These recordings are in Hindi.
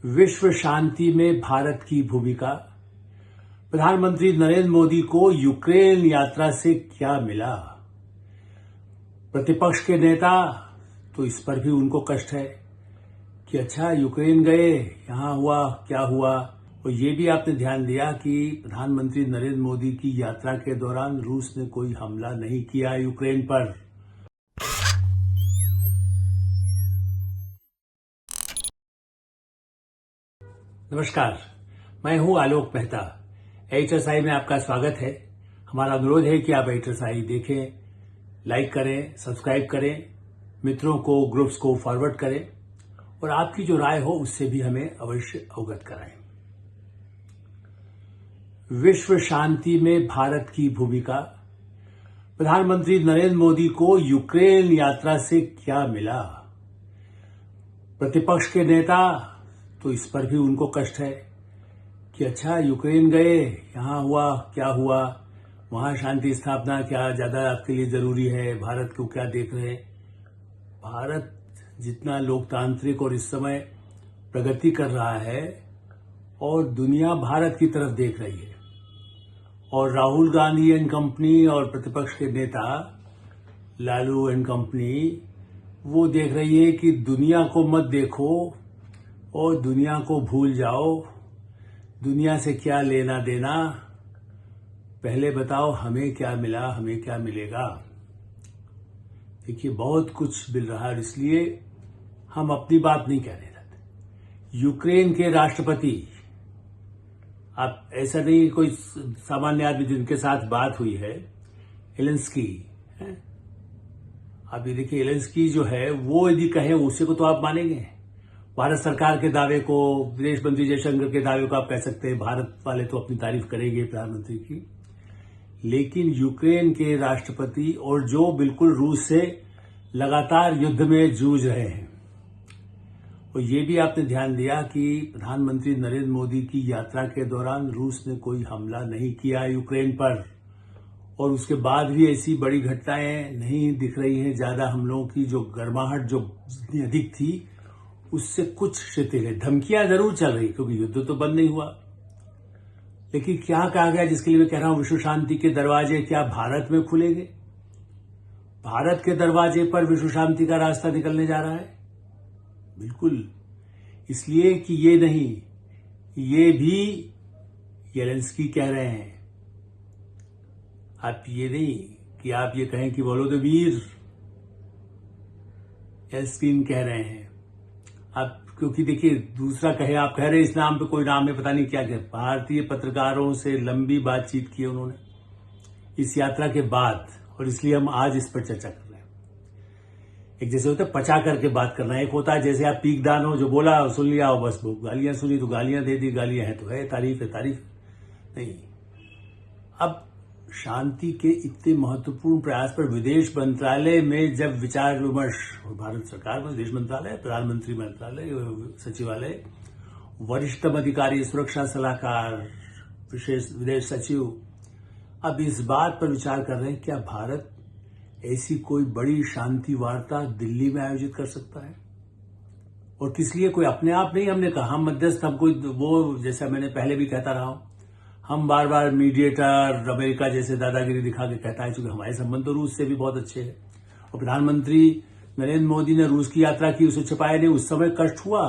विश्व शांति में भारत की भूमिका। प्रधानमंत्री नरेंद्र मोदी को यूक्रेन यात्रा से क्या मिला? प्रतिपक्ष के नेता तो इस पर भी उनको कष्ट है कि अच्छा यूक्रेन गए, यहां हुआ क्या हुआ। और ये भी आपने ध्यान दिया कि प्रधानमंत्री नरेंद्र मोदी की यात्रा के दौरान रूस ने कोई हमला नहीं किया यूक्रेन पर। नमस्कार, मैं हूं आलोक मेहता। HSI में आपका स्वागत है। हमारा अनुरोध है कि आप HSI देखें, लाइक करें, सब्सक्राइब करें, मित्रों को, ग्रुप्स को फॉरवर्ड करें और आपकी जो राय हो उससे भी हमें अवश्य अवगत कराएं। विश्व शांति में भारत की भूमिका। प्रधानमंत्री नरेंद्र मोदी को यूक्रेन यात्रा से क्या मिला? प्रतिपक्ष के नेता तो इस पर भी उनको कष्ट है कि अच्छा यूक्रेन गए, यहां हुआ क्या हुआ, वहां शांति स्थापना क्या ज्यादा आपके लिए जरूरी है, भारत को क्या देख रहे हैं। भारत जितना लोकतांत्रिक और इस समय प्रगति कर रहा है और दुनिया भारत की तरफ देख रही है, और राहुल गांधी एंड कंपनी और प्रतिपक्ष के नेता लालू एंड कंपनी वो देख रही है कि दुनिया को मत देखो और दुनिया को भूल जाओ, दुनिया से क्या लेना देना, पहले बताओ हमें क्या मिला, हमें क्या मिलेगा। देखिए बहुत कुछ मिल रहा है, इसलिए हम अपनी बात नहीं कहने देते। यूक्रेन के राष्ट्रपति, आप ऐसा नहीं कोई सामान्य आदमी जिनके साथ बात हुई है, जेलेंस्की है। आप ये देखिए जेलेंस्की जो है वो यदि कहे उसी को तो आप मानेंगे। भारत सरकार के दावे को, विदेश मंत्री जयशंकर के दावे को आप कह सकते हैं, भारत वाले तो अपनी तारीफ करेंगे प्रधानमंत्री की। लेकिन यूक्रेन के राष्ट्रपति और जो बिल्कुल रूस से लगातार युद्ध में जूझ रहे हैं, और ये भी आपने ध्यान दिया कि प्रधानमंत्री नरेंद्र मोदी की यात्रा के दौरान रूस ने कोई हमला नहीं किया यूक्रेन पर, और उसके बाद भी ऐसी बड़ी घटनाएं नहीं दिख रही हैं। ज्यादा हमलों की जो गर्माहट जो जितनी अधिक थी उससे कुछ शिथिल है। धमकियां जरूर चल रही क्योंकि युद्ध तो बंद नहीं हुआ, लेकिन क्या कहा गया, जिसके लिए मैं कह रहा हूं विश्व शांति के दरवाजे क्या भारत में खुलेंगे? भारत के दरवाजे पर विश्व शांति का रास्ता निकलने जा रहा है? बिल्कुल, इसलिए कि ये नहीं, ये भी जेलेंस्की कह रहे हैं। आप ये नहीं कि आप ये कहें कि वोलोदिमीर जेलेंस्की कह रहे हैं। आप क्योंकि देखिए दूसरा कहे, आप कह रहे हैं इस नाम पे कोई नाम है, पता नहीं क्या क्या। भारतीय पत्रकारों से लंबी बातचीत की उन्होंने इस यात्रा के बाद, और इसलिए हम आज इस पर चर्चा कर रहे हैं। एक जैसे होता है पचा करके बात करना, एक होता है जैसे आप पीकदान हो, जो बोला सुन लिया हो, बस वो गालियां सुनी तो गालियां दे दी, गालियां हैं तो है, तारीफ नहीं। अब शांति के इतने महत्वपूर्ण प्रयास पर विदेश मंत्रालय में जब विचार विमर्श, भारत सरकार में विदेश मंत्रालय, प्रधानमंत्री मंत्रालय, सचिवालय, वरिष्ठतम अधिकारी, सुरक्षा सलाहकार, विशेष विदेश सचिव अब इस बात पर विचार कर रहे हैं क्या भारत ऐसी कोई बड़ी शांति वार्ता दिल्ली में आयोजित कर सकता है। और किस लिए? कोई अपने आप नहीं, हमने कहा हम मध्यस्थ, हम कोई वो, जैसा मैंने पहले भी कहता रहा हूं, हम बार बार मीडिएटर, अमेरिका जैसे दादागिरी दिखा के कहता है, क्योंकि हमारे संबंध तो रूस से भी बहुत अच्छे हैं। और प्रधानमंत्री नरेंद्र मोदी ने रूस की यात्रा की, उसे छिपाया नहीं। उस समय कष्ट हुआ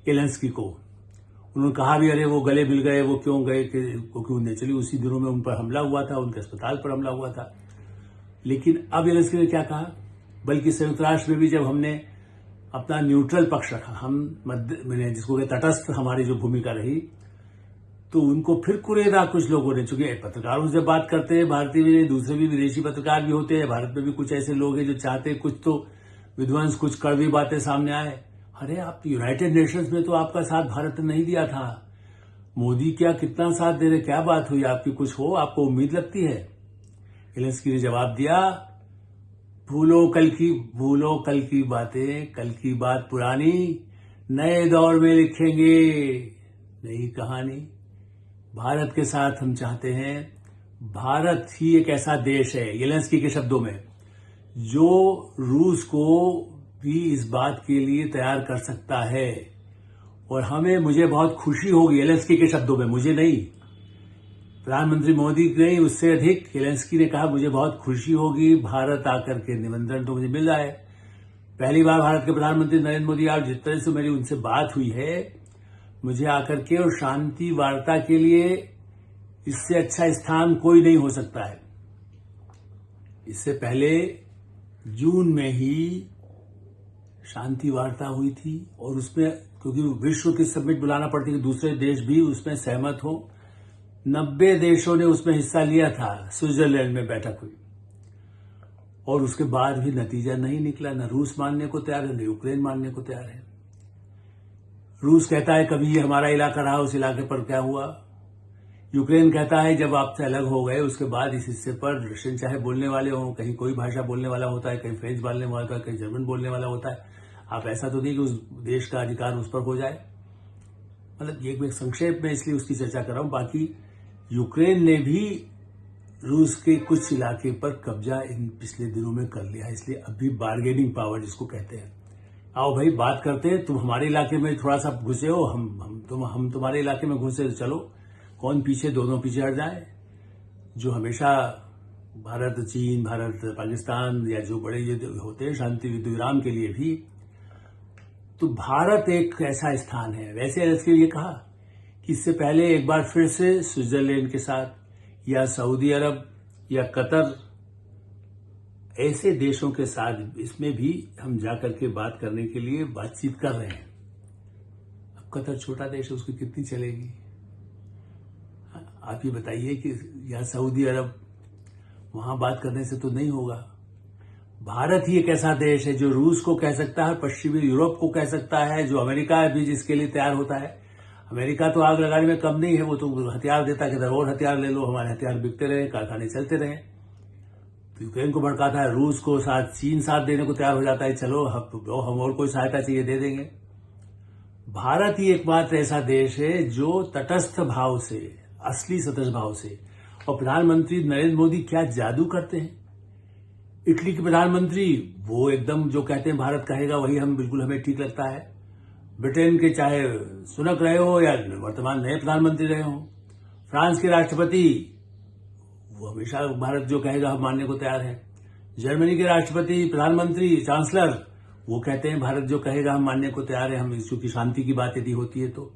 जेलेंस्की को, उन्होंने कहा भी अरे वो गले मिल गए, वो क्यों गए, क्योंकि नेचुरली उसी दिनों में उन पर हमला हुआ था, उनके अस्पताल पर हमला हुआ था। लेकिन अब जेलेंस्की ने क्या कहा, बल्कि संयुक्त राष्ट्र में भी जब हमने अपना न्यूट्रल पक्ष रखा, हम मध्य, जिसको तटस्थ हमारी जो भूमिका रही, तो उनको फिर कुरेदा कुछ लोगों ने। चूंकि पत्रकारों से बात करते हैं, भारतीय भी, दूसरे भी विदेशी पत्रकार भी होते हैं, भारत में भी कुछ ऐसे लोग हैं जो चाहते हैं कुछ तो विध्वंस, कुछ कड़वी बातें सामने आए। अरे आप यूनाइटेड नेशंस में तो आपका साथ भारत ने नहीं दिया था, मोदी क्या कितना साथ दे रहे, क्या बात हुई आपकी, कुछ हो, आपको उम्मीद लगती है? जेलेंस्की ने जवाब दिया, भूलो कल की बातें, कल की बात पुरानी, नए दौर में लिखेंगे नई कहानी। भारत के साथ हम चाहते हैं, भारत ही एक ऐसा देश है, जेलेंस्की के शब्दों में, जो रूस को भी इस बात के लिए तैयार कर सकता है और मुझे बहुत खुशी होगी, जेलेंस्की के शब्दों में, मुझे नहीं, प्रधानमंत्री मोदी ने उससे अधिक जेलेंस्की ने कहा मुझे बहुत खुशी होगी भारत आकर के, निमंत्रण तो मुझे मिल रहा है। पहली बार भारत के प्रधानमंत्री नरेंद्र मोदी आज जिस तरह से मेरी उनसे बात हुई है, मुझे आकर के, और शांति वार्ता के लिए इससे अच्छा स्थान कोई नहीं हो सकता है। इससे पहले जून में ही शांति वार्ता हुई थी, और उसमें क्योंकि विश्व की समिट बुलाना पड़ती है, दूसरे देश भी उसमें सहमत हो, 90 देशों ने उसमें हिस्सा लिया था। स्विट्जरलैंड में बैठक हुई, और उसके बाद भी नतीजा नहीं निकला। न रूस मानने को तैयार है, न यूक्रेन मानने को तैयार है। रूस कहता है कभी ये हमारा इलाका रहा, उस इलाके पर क्या हुआ। यूक्रेन कहता है जब आपसे अलग हो गए उसके बाद इस हिस्से पर रशियन चाहे बोलने वाले हों, कहीं कोई भाषा बोलने वाला होता है, कहीं फ्रेंच बोलने वाला होता है, कहीं जर्मन बोलने वाला होता है, आप ऐसा तो नहीं कि उस देश का अधिकार उस पर हो जाए। मतलब ये मैं संक्षेप में इसलिए उसकी चर्चा कर रहा हूं। बाकी यूक्रेन ने भी रूस के कुछ इलाके पर कब्जा इन पिछले दिनों में कर लिया है, इसलिए अभी बार्गेनिंग पावर जिसको कहते हैं, आओ भाई बात करते हैं, तुम हमारे इलाके में थोड़ा सा घुसे हो, हम तुम्हारे इलाके में घुसे, तो चलो कौन पीछे, दोनों पीछे हट जाए। जो हमेशा भारत चीन, भारत पाकिस्तान या जो बड़े युद्ध होते हैं शांति युद्ध विराम के लिए भी, तो भारत एक ऐसा स्थान है। वैसे इसलिए ये कहा कि इससे पहले एक बार फिर से स्विट्जरलैंड के साथ या सऊदी अरब या कतर, ऐसे देशों के साथ इसमें भी हम जाकर के बात करने के लिए बातचीत कर रहे हैं। अब कतर छोटा देश है, उसकी कितनी चलेगी, आप ये बताइए कि या सऊदी अरब, वहां बात करने से तो नहीं होगा। भारत ही एक ऐसा देश है जो रूस को कह सकता है, पश्चिमी यूरोप को कह सकता है, जो अमेरिका भी जिसके लिए तैयार होता है। अमेरिका तो आग लगाने में कम नहीं है, वो तो हथियार देता है, और हथियार ले लो, हमारे हथियार बिकते रहे, कारखाने चलते रहे। तो यूक्रेन को भड़काता है, रूस को साथ, चीन साथ देने को तैयार हो जाता है, चलो हम और कोई सहायता चाहिए दे देंगे। भारत ही एकमात्र ऐसा देश है जो तटस्थ भाव से, असली तटस्थ भाव से, और प्रधानमंत्री नरेंद्र मोदी क्या जादू करते हैं। इटली के प्रधानमंत्री वो एकदम जो कहते हैं भारत कहेगा वही बिल्कुल हमें ठीक लगता है। ब्रिटेन के चाहे सुनक रहे हो या वर्तमान नए प्रधानमंत्री रहे हो, फ्रांस के राष्ट्रपति वो हमेशा भारत जो कहेगा हम मानने को तैयार है। जर्मनी के राष्ट्रपति, प्रधानमंत्री, चांसलर, वो कहते हैं भारत जो कहेगा हम मानने को तैयार है, हम चूंकि शांति की बात यदि होती है तो।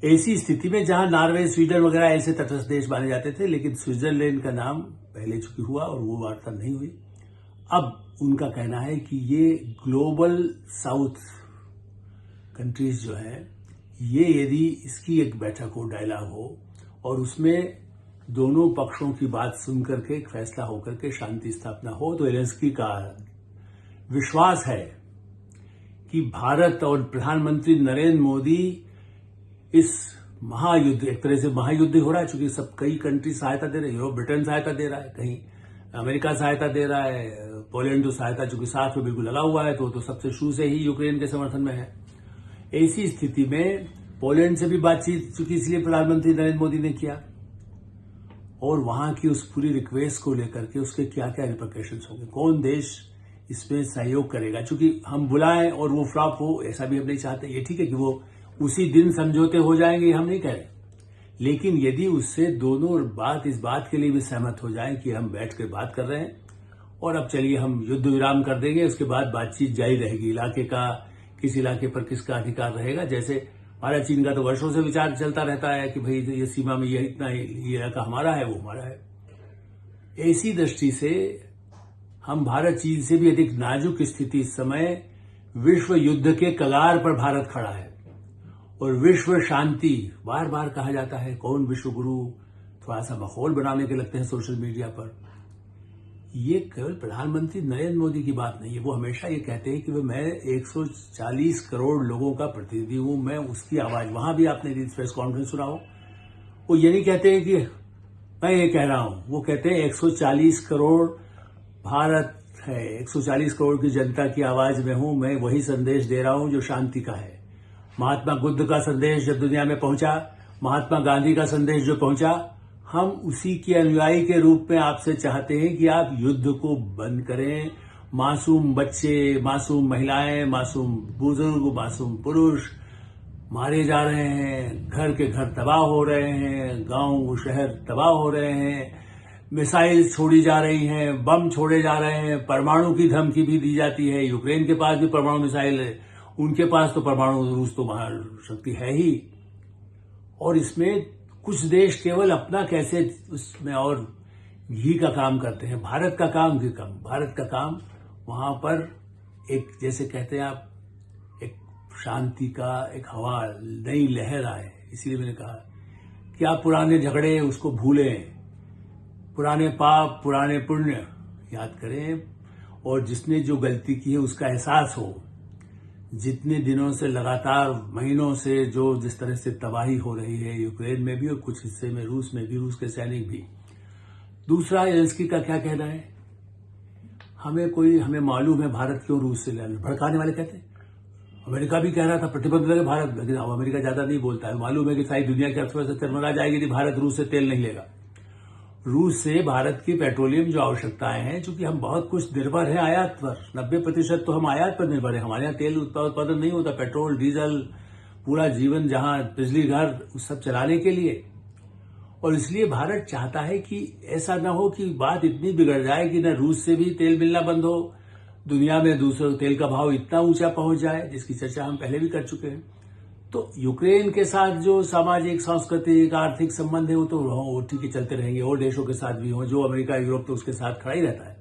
ऐसी स्थिति में जहां नॉर्वे, स्वीडन वगैरह ऐसे तटस्थ देश माने जाते थे, लेकिन स्विट्जरलैंड का नाम पहले चूंकि हुआ और वो वार्ता नहीं हुई, अब उनका कहना है कि ये ग्लोबल साउथ कंट्रीज जो है, ये यदि इसकी एक बैठक हो, डायलॉग हो, और उसमें दोनों पक्षों की बात सुन करके एक फैसला होकर के शांति स्थापना हो, तो जेलेंस्की का विश्वास है कि भारत और प्रधानमंत्री नरेंद्र मोदी इस महायुद्ध, एक तरह से महायुद्ध हो रहा है, चूंकि सब कई कंट्री सहायता दे रहे हैं, यूरोप, ब्रिटेन सहायता दे रहा है, कहीं अमेरिका सहायता दे रहा है, पोलैंड तो सहायता चूंकि साथ में बिल्कुल लगा हुआ है, तो सबसे शुरू से ही यूक्रेन के समर्थन में है। ऐसी स्थिति में पोलैंड से भी बातचीत चूंकि इसलिए प्रधानमंत्री नरेंद्र मोदी ने किया, और वहां की उस पूरी रिक्वेस्ट को लेकर के उसके क्या क्या रिपरकशंस होंगे, कौन देश इसमें सहयोग करेगा। चूंकि हम बुलाएं और वो फ्लॉप हो, ऐसा भी हम नहीं चाहते। ये ठीक है कि वो उसी दिन समझौते हो जाएंगे, हम नहीं कह रहे, लेकिन यदि उससे दोनों बात इस बात के लिए भी सहमत हो जाए कि हम बैठ कर बात कर रहे हैं और अब चलिए हम युद्ध विराम कर देंगे, उसके बाद बातचीत जारी रहेगी, इलाके का, किस इलाके पर किसका अधिकार रहेगा। जैसे भारत चीन का तो वर्षों से विचार चलता रहता है कि भाई ये सीमा में ये इतना, ये इलाका हमारा है, वो हमारा है। ऐसी दृष्टि से हम भारत चीन से भी अधिक नाजुक स्थिति, इस समय विश्व युद्ध के कगार पर भारत खड़ा है, और विश्व शांति बार बार कहा जाता है, कौन विश्व गुरु, थोड़ा सा माहौल बनाने के लगते हैं सोशल मीडिया पर। ये केवल प्रधानमंत्री नरेंद्र मोदी की बात नहीं है, वो हमेशा ये कहते हैं कि मैं 140 करोड़ लोगों का प्रतिनिधि हूं, मैं उसकी आवाज, वहां भी आपने प्रेस कॉन्फ्रेंस सुना हो, वो ये नहीं कहते हैं कि मैं ये कह रहा हूं, वो कहते हैं 140 करोड़ भारत है, 140 करोड़ की जनता की आवाज में हूं, मैं वही संदेश दे रहा हूं जो शांति का है। महात्मा बुद्ध का संदेश जब दुनिया में पहुंचा, महात्मा गांधी का संदेश जो पहुंचा, हम उसी के अनुयायी के रूप में आपसे चाहते हैं कि आप युद्ध को बंद करें। मासूम बच्चे, मासूम महिलाएं, मासूम बुजुर्ग, मासूम पुरुष, मारे जा रहे हैं, घर के घर तबाह हो रहे हैं, गांव शहर तबाह हो रहे हैं, मिसाइल छोड़ी जा रही हैं, बम छोड़े जा रहे हैं, परमाणु की धमकी भी दी जाती है। यूक्रेन के पास भी परमाणु मिसाइल है, उनके पास तो परमाणु रूस तो महाशक्ति है ही। और इसमें कुछ देश केवल अपना कैसे उसमें और घी का काम करते हैं, भारत का काम घी कम। भारत का काम वहां पर एक, जैसे कहते हैं आप, एक शांति का एक हवा, नई लहर आए। इसीलिए मैंने कहा कि आप पुराने झगड़े उसको भूलें, पुराने पाप पुराने पुण्य याद करें, और जिसने जो गलती की है उसका एहसास हो। जितने दिनों से लगातार महीनों से जो जिस तरह से तबाही हो रही है यूक्रेन में भी और कुछ हिस्से में रूस में भी, रूस के सैनिक भी। दूसरा, जेलेंस्की का क्या कहना है, हमें मालूम है भारत क्यों रूस से लड़, भड़काने वाले कहते हैं। अमेरिका भी कह रहा था प्रतिबंध लगे भारत, लेकिन अब अमेरिका ज्यादा नहीं बोलता है। मालूम है कि सारी दुनिया की अर्थव्यवस्था चरमरा जाएगी यदि भारत रूस से तेल नहीं लेगा। रूस से भारत की पेट्रोलियम जो आवश्यकताएं हैं, चूंकि हम बहुत कुछ निर्भर हैं आयात पर, 90% तो हम आयात पर निर्भर हैं। हमारे यहाँ तेल उत्पादन नहीं होता, पेट्रोल डीजल, पूरा जीवन जहां बिजली घर उस सब चलाने के लिए। और इसलिए भारत चाहता है कि ऐसा न हो कि बात इतनी बिगड़ जाए कि न रूस से भी तेल मिलना बंद हो, दुनिया में दूसरे तेल का भाव इतना ऊंचा पहुंच जाए, जिसकी चर्चा हम पहले भी कर चुके हैं। तो यूक्रेन के साथ जो सामाजिक सांस्कृतिक आर्थिक संबंध है वो तो ठीक ही चलते रहेंगे, और देशों के साथ भी हो, जो अमेरिका यूरोप तो उसके साथ खड़ा ही रहता है।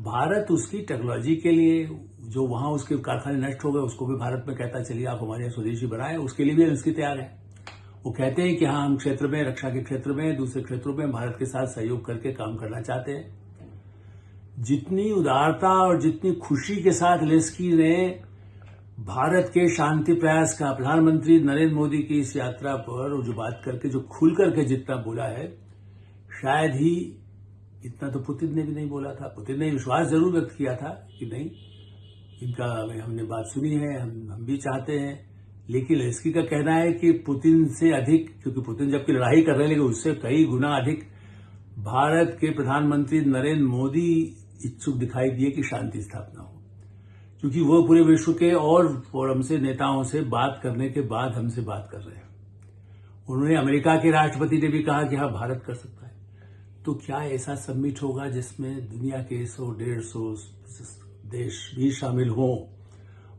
भारत उसकी टेक्नोलॉजी के लिए, जो वहां उसके कारखाने नष्ट हो गए, उसको भी भारत में कहता चलिए आप हमारे यहाँ स्वदेशी बनाए, उसके लिए भी जेलेंस्की तैयार है। वो कहते हैं कि हाँ, हम क्षेत्र में, रक्षा के क्षेत्र में, दूसरे क्षेत्रों में भारत के साथ सहयोग करके काम करना चाहते हैं। जितनी उदारता और जितनी खुशी के साथ जेलेंस्की ने भारत के शांति प्रयास का, प्रधानमंत्री नरेंद्र मोदी की इस यात्रा पर जो बात करके, जो खुल करके जितना बोला है, शायद ही इतना तो पुतिन ने भी नहीं बोला था। पुतिन ने विश्वास जरूर व्यक्त किया था कि नहीं, इनका हमने बात सुनी है, हम भी चाहते हैं। लेकिन जेलेंस्की का कहना है कि पुतिन से अधिक, क्योंकि पुतिन जबकि लड़ाई कर रहे हैं, लेकिन उससे कई गुना अधिक भारत के प्रधानमंत्री नरेंद्र मोदी इच्छुक दिखाई दिए कि शांति स्थापना हो, क्योंकि वो पूरे विश्व के और फोरम से, नेताओं से बात करने के बाद हमसे बात कर रहे हैं। उन्होंने, अमेरिका के राष्ट्रपति ने भी कहा कि हाँ, भारत कर सकता है। तो क्या ऐसा समिट होगा जिसमें दुनिया के 100-150 देश भी शामिल हों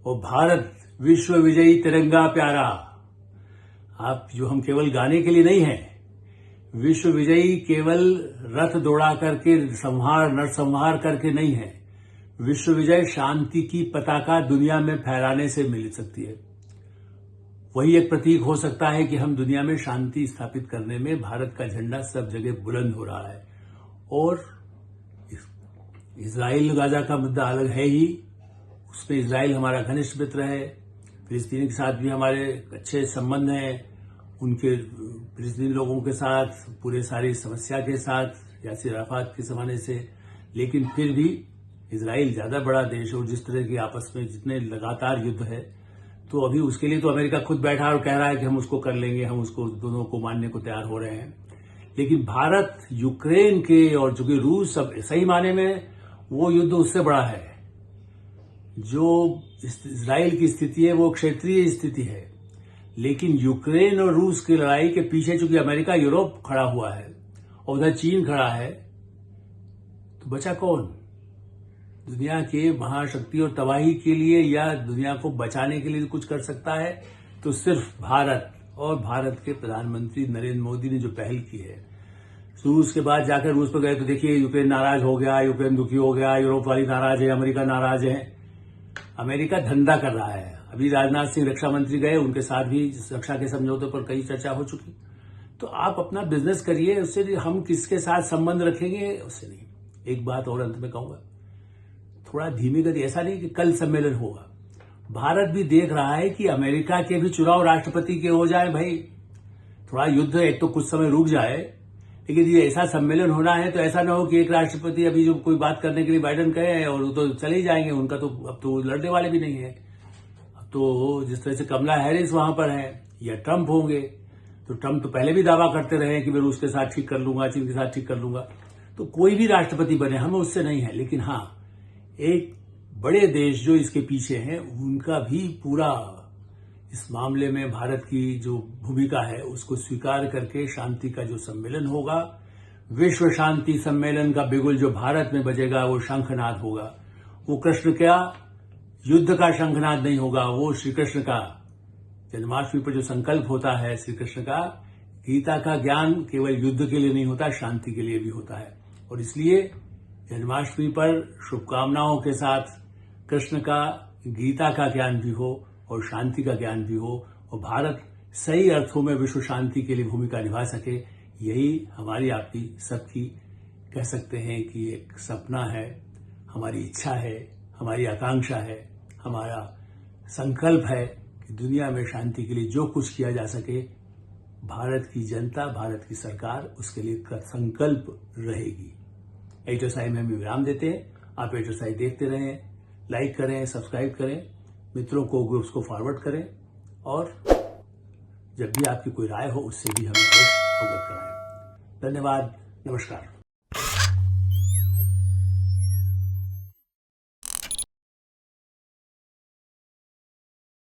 और भारत विश्व विजयी तिरंगा प्यारा, आप जो हम केवल गाने के लिए नहीं हैं, विश्व विजयी केवल रथ दौड़ा करके नरसंहार करके नहीं है। विश्व विजय शांति की पताका दुनिया में फहराने से मिल सकती है। वही एक प्रतीक हो सकता है कि हम दुनिया में शांति स्थापित करने में भारत का झंडा सब जगह बुलंद हो रहा है। और इजराइल गाजा का मुद्दा अलग है ही, उसमें इजराइल हमारा घनिष्ठ मित्र है, फिलिस्तीन के साथ भी हमारे अच्छे संबंध हैं, उनके फिलिस्तीनी लोगों के साथ, पूरे सारी समस्या के साथ, यासिर अराफात के जमाने से। लेकिन फिर भी इजराइल ज्यादा बड़ा देश, और जिस तरह की आपस में जितने लगातार युद्ध है, तो अभी उसके लिए तो अमेरिका खुद बैठा और कह रहा है कि हम उसको कर लेंगे, हम उसको दोनों को मानने को तैयार हो रहे हैं। लेकिन भारत यूक्रेन के, और चूंकि रूस सब सही माने में वो युद्ध उससे बड़ा है। जो इजराइल की स्थिति है वो क्षेत्रीय स्थिति है, लेकिन यूक्रेन और रूस की लड़ाई के पीछे चूंकि अमेरिका यूरोप खड़ा हुआ है और उधर चीन खड़ा है, तो बचा कौन? दुनिया के महाशक्ति और तबाही के लिए या दुनिया को बचाने के लिए कुछ कर सकता है तो सिर्फ भारत, और भारत के प्रधानमंत्री नरेंद्र मोदी ने जो पहल की है। रूस के बाद जाकर रूस पर गए तो देखिए यूक्रेन नाराज हो गया, यूक्रेन दुखी हो गया, यूरोप वाली नाराज है, अमेरिका नाराज है। अमेरिका धंधा कर रहा है। अभी राजनाथ सिंह रक्षा मंत्री गए, उनके साथ भी रक्षा के समझौते पर कई चर्चा हो चुकी। तो आप अपना बिजनेस करिए, उससे हम किसके साथ संबंध रखेंगे उससे नहीं। एक बात और अंत में कहूंगा, थोड़ा धीमी गति, ऐसा नहीं कि कल सम्मेलन होगा। भारत भी देख रहा है कि अमेरिका के भी चुनाव राष्ट्रपति के हो जाए भाई, थोड़ा युद्ध एक तो कुछ समय रुक जाए, लेकिन ये ऐसा सम्मेलन होना है तो ऐसा ना हो कि एक राष्ट्रपति अभी जो कोई बात करने के लिए बाइडेन कहे और वो तो चले ही जाएंगे, उनका तो अब तो लड़ने वाले भी नहीं है। अब तो जिस तरह से कमला हैरिस वहां पर है या ट्रंप होंगे, तो ट्रंप तो पहले भी दावा करते रहे कि मैं रूस के साथ ठीक कर लूंगा, चीन के साथ ठीक कर लूंगा। तो कोई भी राष्ट्रपति बने, हमें उससे नहीं है, लेकिन हाँ, एक बड़े देश जो इसके पीछे हैं उनका भी पूरा इस मामले में भारत की जो भूमिका है उसको स्वीकार करके शांति का जो सम्मेलन होगा, विश्व शांति सम्मेलन का बिगुल जो भारत में बजेगा वो शंखनाद होगा। वो कृष्ण का युद्ध का शंखनाद नहीं होगा, वो श्री कृष्ण का जन्माष्टमी पर जो संकल्प होता है श्री कृष्ण का, गीता का ज्ञान केवल युद्ध के लिए नहीं होता, शांति के लिए भी होता है। और इसलिए जन्माष्टमी पर शुभकामनाओं के साथ कृष्ण का गीता का ज्ञान भी हो और शांति का ज्ञान भी हो और भारत सही अर्थों में विश्व शांति के लिए भूमिका निभा सके, यही हमारी आपकी सबकी कह सकते हैं कि एक सपना है, हमारी इच्छा है, हमारी आकांक्षा है, हमारा संकल्प है कि दुनिया में शांति के लिए जो कुछ किया जा सके, भारत की जनता, भारत की सरकार उसके लिए संकल्प रहेगी। एटोसाई में हम विराम देते हैं। आप एटोसाई देखते रहें, लाइक करें, सब्सक्राइब करें, मित्रों को ग्रुप्स को फॉरवर्ड करें और जब भी आपकी कोई राय हो उससे भी हमें अवश्य अवगत कराएं। धन्यवाद, नमस्कार।